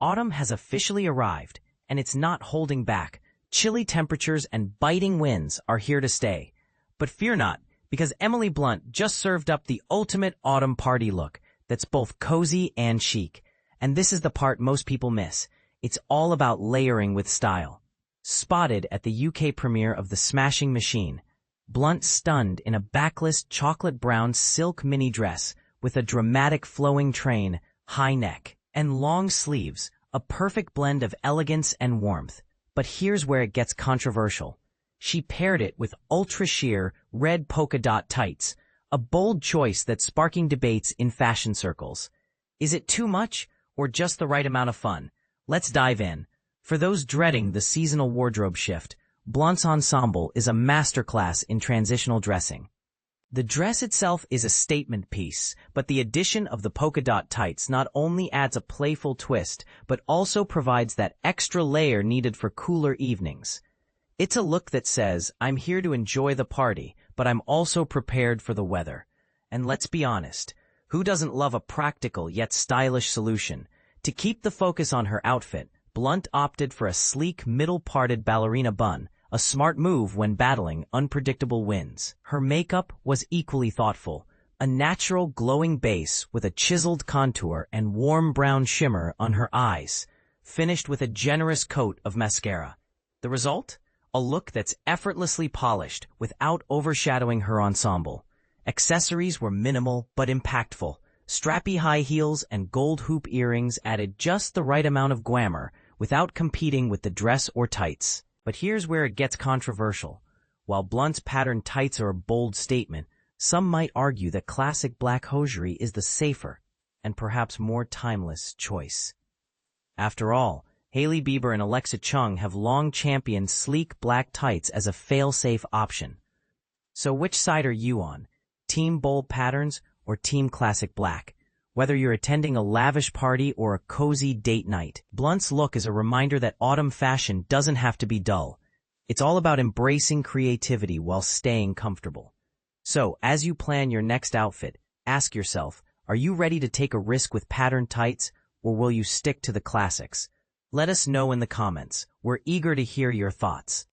Autumn has officially arrived, and it's not holding back. Chilly temperatures and biting winds are here to stay. But fear not, because Emily Blunt just served up the ultimate autumn party look that's both cozy and chic. And this is the part most people miss. It's all about layering with style. Spotted at the UK premiere of The Smashing Machine, Blunt stunned in a backless chocolate-brown silk mini dress with a dramatic flowing train, high neck, and long sleeves, a perfect blend of elegance and warmth. But here's where it gets controversial. She paired it with ultra-sheer red polka dot tights, a bold choice that's sparking debates in fashion circles. Is it too much or just the right amount of fun? Let's dive in. For those dreading the seasonal wardrobe shift, Blunt's ensemble is a masterclass in transitional dressing. The dress itself is a statement piece, but the addition of the polka dot tights not only adds a playful twist, but also provides that extra layer needed for cooler evenings. It's a look that says, I'm here to enjoy the party, but I'm also prepared for the weather. And let's be honest, who doesn't love a practical yet stylish solution? To keep the focus on her outfit, Blunt opted for a sleek, middle-parted ballerina bun, a smart move when battling unpredictable winds. Her makeup was equally thoughtful, a natural glowing base with a chiseled contour and warm brown shimmer on her eyes, finished with a generous coat of mascara. The result? A look that's effortlessly polished without overshadowing her ensemble. Accessories were minimal but impactful. Strappy high heels and gold hoop earrings added just the right amount of glamour without competing with the dress or tights. But here's where it gets controversial. While Blunt's patterned tights are a bold statement, some might argue that classic black hosiery is the safer and perhaps more timeless choice. After all, Hailey Bieber and Alexa Chung have long championed sleek black tights as a fail-safe option. So which side are you on? Team bold patterns or team classic black? Whether you're attending a lavish party or a cozy date night, Blunt's look is a reminder that autumn fashion doesn't have to be dull. It's all about embracing creativity while staying comfortable. So, as you plan your next outfit, ask yourself, are you ready to take a risk with patterned tights, or will you stick to the classics? Let us know in the comments. We're eager to hear your thoughts.